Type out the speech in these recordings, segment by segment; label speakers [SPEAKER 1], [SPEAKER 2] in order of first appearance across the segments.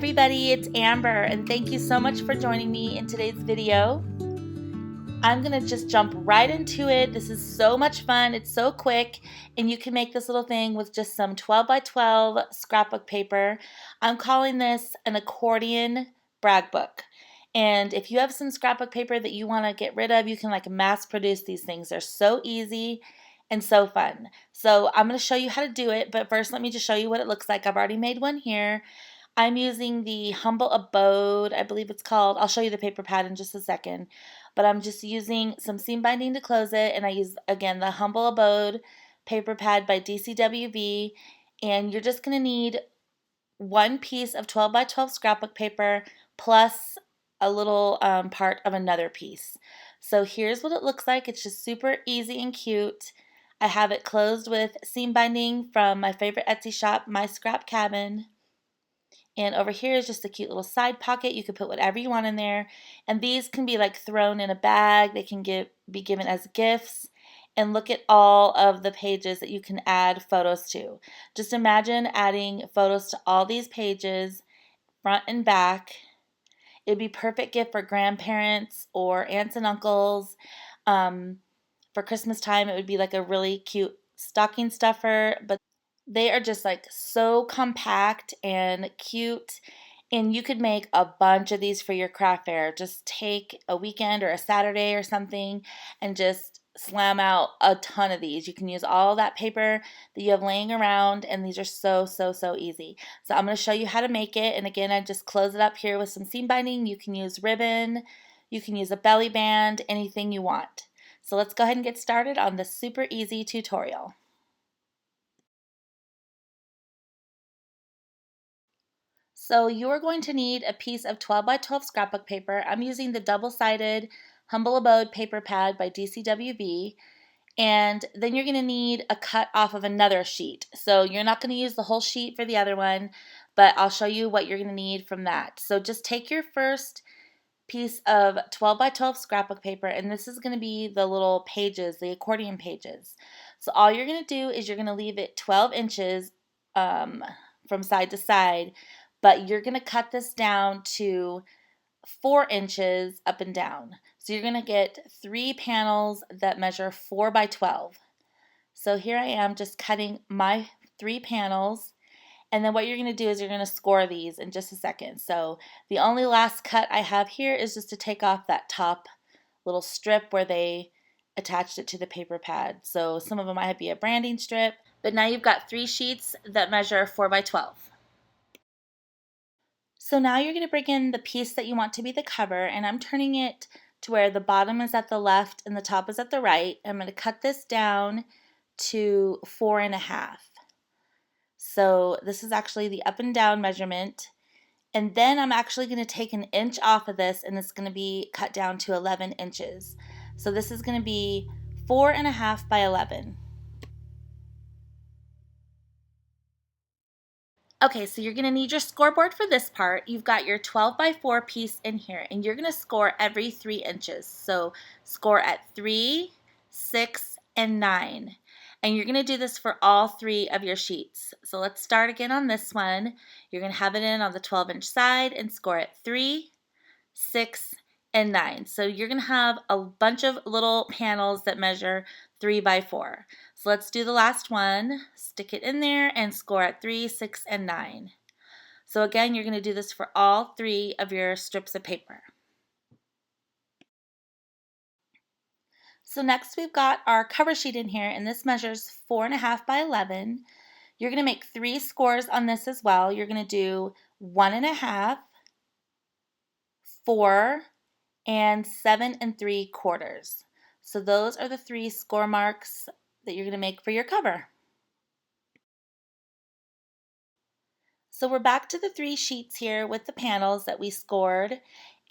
[SPEAKER 1] everybody, it's Amber, and thank you so much for joining me in today's video. I'm gonna just jump right into it. This is so much fun, it's so quick, and you can make this little thing with just some 12 by 12 scrapbook paper. I'm calling this an accordion brag book. And if you have some scrapbook paper that you wanna get rid of, you can like mass produce these things. They're so easy and so fun. So I'm gonna show you how to do it, but first let me just show you what it looks like. I've already made one here. I'm using the Humble Abode, I believe it's called. I'll show you the paper pad in just a second. But I'm just using some seam binding to close it. And I use, again, the Humble Abode paper pad by DCWV. And you're just going to need one piece of 12 by 12 scrapbook paper plus a little part of another piece. So here's what it looks like. It's just super easy and cute. I have it closed with seam binding from my favorite Etsy shop, MyScrapCabin. And over here is just a cute little side pocket. You can put whatever you want in there. And these can be like thrown in a bag. They can be given as gifts. And look at all of the pages that you can add photos to. Just imagine adding photos to all these pages, front and back. It'd be a perfect gift for grandparents or aunts and uncles. For Christmas time, it would be like a really cute stocking stuffer. But they are just like so compact and cute, and you could make a bunch of these for your craft fair. Just take a weekend or a Saturday or something and just slam out a ton of these. You can use all that paper that you have laying around, and these are so easy. So I'm going to show you how to make it, and again, I just close it up here with some seam binding. You can use ribbon, you can use a belly band, anything you want. So let's go ahead and get started on this super easy tutorial. So you are going to need a piece of 12 by 12 scrapbook paper. I'm using the double-sided Humble Abode paper pad by DCWV. And then you're going to need a cut off of another sheet. So you're not going to use the whole sheet for the other one, but I'll show you what you're going to need from that. So just take your first piece of 12 by 12 scrapbook paper, and this is going to be the little pages, the accordion pages. So all you're going to do is you're going to leave it 12 inches from side to side, but you're going to cut this down to 4 inches up and down. So you're going to get 3 panels that measure 4 by 12. So here I am just cutting my 3 panels, and then what you're going to do is you're going to score these in just a second. So the only last cut I have here is just to take off that top little strip where they attached it to the paper pad. So some of them might be a branding strip, but now you've got 3 sheets that measure 4 by 12. So now you're going to bring in the piece that you want to be the cover, and I'm turning it to where the bottom is at the left and the top is at the right. I'm going to cut this down to 4.5. So this is actually the up and down measurement. And then I'm actually going to take an inch off of this, and it's going to be cut down to 11 inches. So this is going to be 4.5 by 11. Okay, so you're going to need your scoreboard for this part. You've got your 12 by 4 piece in here, and you're going to score every 3 inches. So score at 3, 6, and 9. And you're going to do this for all 3 of your sheets. So let's start again on this one. You're going to have it in on the 12-inch side and score at 3, 6, and 9. So you're going to have a bunch of little panels that measure 3 by 4. So let's do the last one. Stick it in there and score at 3, 6, and 9. So again, you're going to do this for all 3 of your strips of paper. So next we've got our cover sheet in here, and this measures 4.5 by 11. You're going to make 3 scores on this as well. You're going to do 1.5, 4, and 7 3/4. So those are the 3 score marks that you're going to make for your cover. So we're back to the 3 sheets here with the panels that we scored.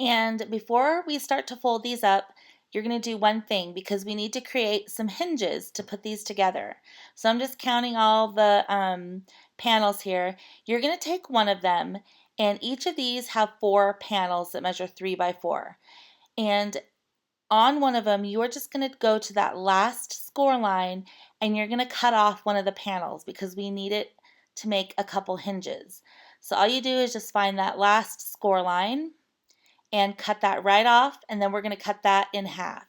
[SPEAKER 1] And before we start to fold these up, you're going to do one thing, because we need to create some hinges to put these together. So I'm just counting all the panels here. You're going to take one of them, and each of these have 4 panels that measure 3 by 4. And on one of them, you're just going to go to that last score line, and you're going to cut off one of the panels because we need it to make a couple hinges. So all you do is just find that last score line and cut that right off, and then we're going to cut that in half.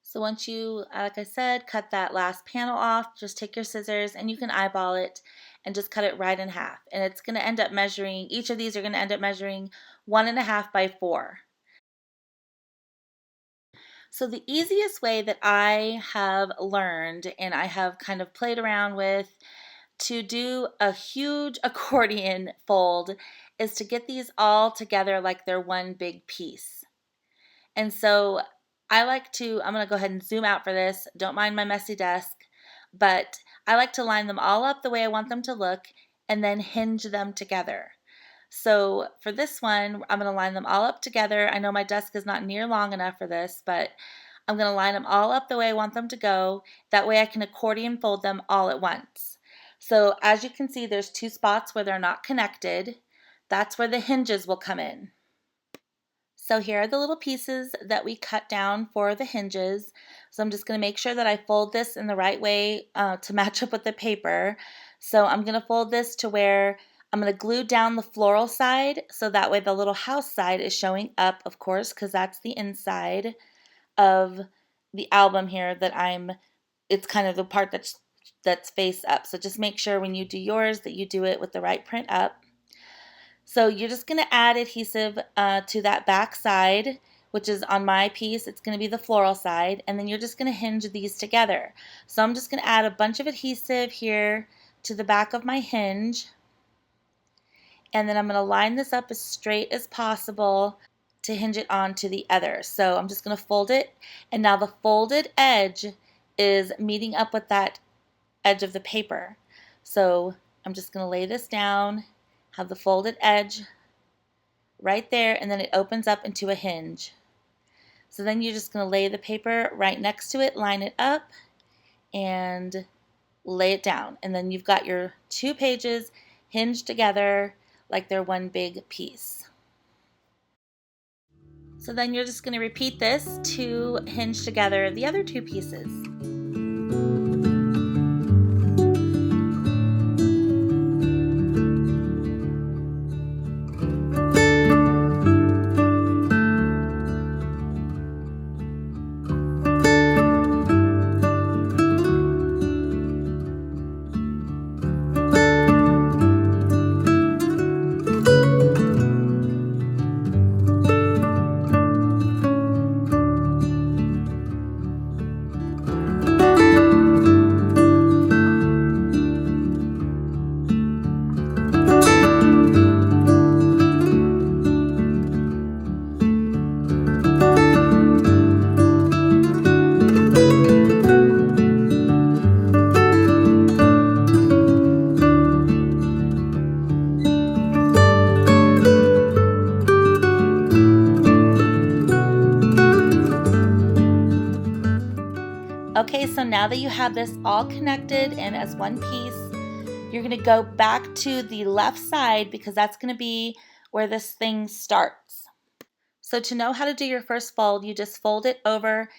[SPEAKER 1] So once you, like I said, cut that last panel off, just take your scissors and you can eyeball it and just cut it right in half. And it's going to end up measuring, each of these are going to end up measuring 1.5 by 4. So the easiest way that I have learned and I have kind of played around with to do a huge accordion fold is to get these all together like they're one big piece. And so I like to, I'm going to go ahead and zoom out for this. Don't mind my messy desk, but I like to line them all up the way I want them to look and then hinge them together. So for this one, I'm going to line them all up together. I know my desk is not near long enough for this, but I'm going to line them all up the way I want them to go. That way I can accordion fold them all at once. So as you can see, there's 2 spots where they're not connected. That's where the hinges will come in. So here are the little pieces that we cut down for the hinges. So I'm just going to make sure that I fold this in the right way to match up with the paper. So I'm going to fold this to where I'm going to glue down the floral side so that way the little house side is showing up, of course, because that's the inside of the album here that it's kind of the part that's face up. So just make sure when you do yours that you do it with the right print up. So you're just going to add adhesive to that back side, which is on my piece, it's going to be the floral side, and then you're just going to hinge these together. So I'm just going to add a bunch of adhesive here to the back of my hinge, and then I'm going to line this up as straight as possible to hinge it onto the other. So I'm just going to fold it, and now the folded edge is meeting up with that edge of the paper. So I'm just going to lay this down, have the folded edge right there, and then it opens up into a hinge. So then you're just going to lay the paper right next to it, line it up, and lay it down. And then you've got your 2 pages hinged together like they're one big piece. So then you're just going to repeat this to hinge together the other 2 pieces. Okay, so now that you have this all connected and as one piece, you're going to go back to the left side because that's going to be where this thing starts. So to know how to do your first fold, you just fold it over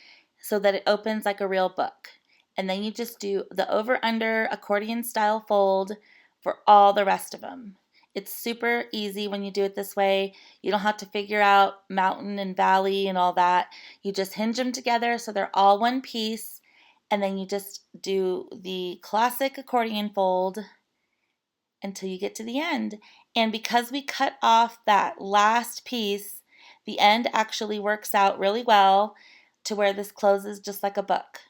[SPEAKER 1] so that it opens like a real book. And then you just do the over-under accordion style fold for all the rest of them. It's super easy when you do it this way. You don't have to figure out mountain and valley and all that. You just hinge them together so they're all one piece. And then you just do the classic accordion fold until you get to the end. And because we cut off that last piece, the end actually works out really well to where this closes just like a book.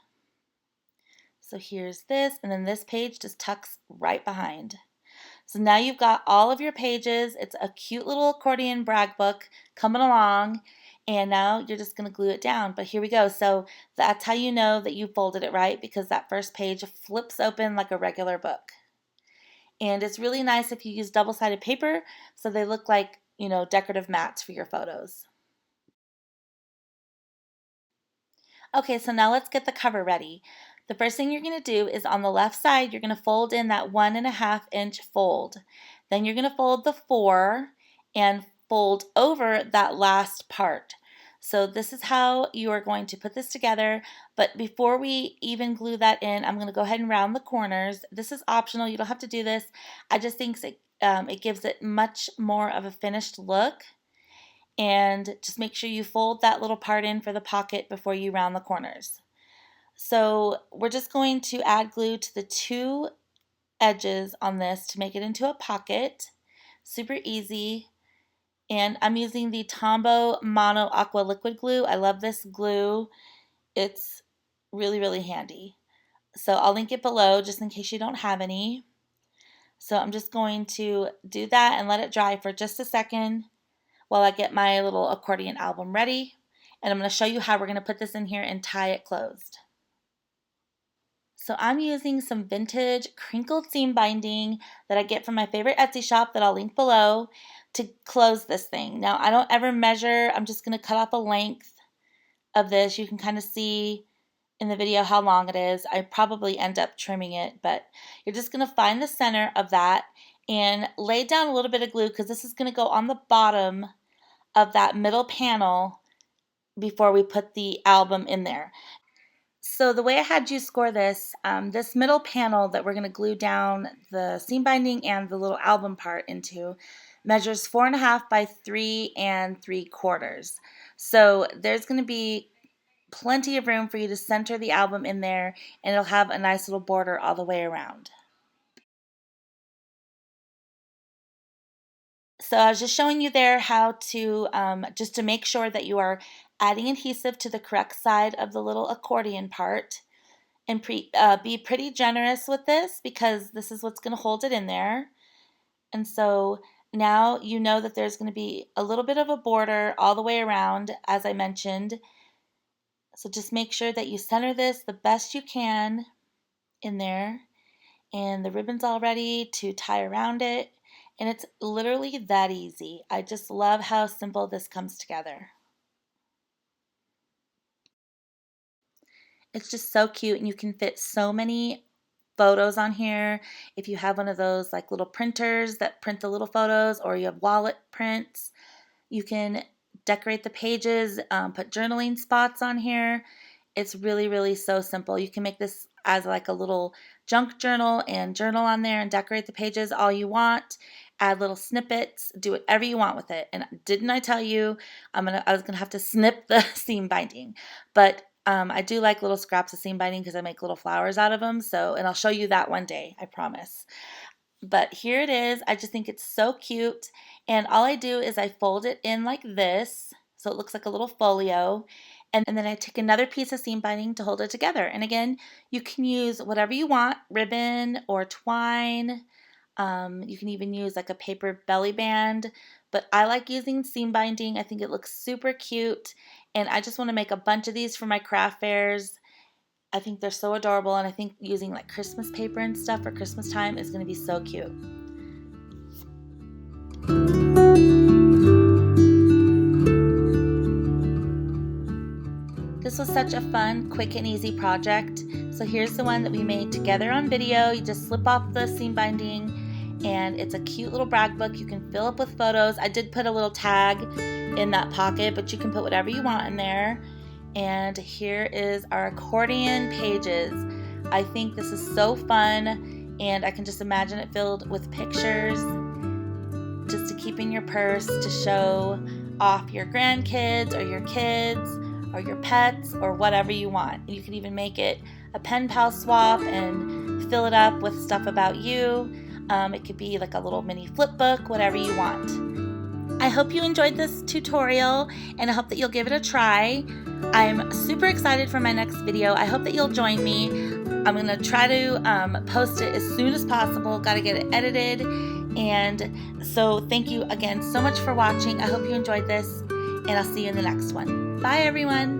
[SPEAKER 1] So here's this, and then this page just tucks right behind. So now you've got all of your pages. It's a cute little accordion brag book coming along. And now you're just going to glue it down. But here we go. So that's how you know that you folded it right, because that first page flips open like a regular book. And it's really nice if you use double-sided paper so they look like, decorative mats for your photos. Okay, so now let's get the cover ready. The first thing you're going to do is on the left side, you're going to fold in that 1.5 inch fold. Then you're going to fold the 4 and fold over that last part. So this is how you are going to put this together, but before we even glue that in, I'm going to go ahead and round the corners. This is optional, you don't have to do this. I just think it gives it much more of a finished look. And just make sure you fold that little part in for the pocket before you round the corners. So we're just going to add glue to the two edges on this to make it into a pocket. Super easy. And I'm using the Tombow Mono Aqua Liquid Glue. I love this glue. It's really, really handy. So I'll link it below just in case you don't have any. So I'm just going to do that and let it dry for just a second while I get my little accordion album ready. And I'm going to show you how we're going to put this in here and tie it closed. So I'm using some vintage crinkled seam binding that I get from my favorite Etsy shop that I'll link below to close this thing. Now I don't ever measure, I'm just going to cut off a length of this. You can kind of see in the video how long it is. I probably end up trimming it, but you're just going to find the center of that and lay down a little bit of glue because this is going to go on the bottom of that middle panel before we put the album in there. So the way I had you score this, this middle panel that we're going to glue down the seam binding and the little album part into measures 4.5 by 3 3/4. So there's going to be plenty of room for you to center the album in there, and it'll have a nice little border all the way around. So I was just showing you there how to, just to make sure that you are adding adhesive to the correct side of the little accordion part. And be pretty generous with this because this is what's going to hold it in there. And so now you know that there's going to be a little bit of a border all the way around, as I mentioned. So just make sure that you center this the best you can in there. And the ribbon's all ready to tie around it. And it's literally that easy. I just love how simple this comes together. It's just so cute, and you can fit so many photos on here. If you have one of those like little printers that print the little photos, or you have wallet prints, you can decorate the pages, put journaling spots on here. It's really, really so simple. You can make this as like a little junk journal and journal on there and decorate the pages all you want. Add little snippets, do whatever you want with it. And didn't I tell you I was gonna have to snip the seam binding? But I do like little scraps of seam binding because I make little flowers out of them. So, and I'll show you that one day, I promise. But here it is. I just think it's so cute. And all I do is I fold it in like this, so it looks like a little folio. And then I take another piece of seam binding to hold it together. And again, you can use whatever you want, ribbon or twine. You can even use like a paper belly band, but I like using seam binding. I think it looks super cute, and I just want to make a bunch of these for my craft fairs. I think they're so adorable, and I think using like Christmas paper and stuff for Christmas time is going to be so cute. This was such a fun, quick, and easy project. So here's the one that we made together on video. You just slip off the seam binding, and it's a cute little brag book. You can fill up with photos. I did put a little tag in that pocket, but you can put whatever you want in there. And here is our accordion pages. I think this is so fun, and I can just imagine it filled with pictures just to keep in your purse to show off your grandkids or your kids or your pets or whatever you want. You can even make it a pen pal swap and fill it up with stuff about you. It could be like a little mini flip book, whatever you want. I hope you enjoyed this tutorial, and I hope that you'll give it a try. I'm super excited for my next video. I hope that you'll join me. I'm going to try to post it as soon as possible. Got to get it edited. And so thank you again so much for watching. I hope you enjoyed this, and I'll see you in the next one. Bye, everyone.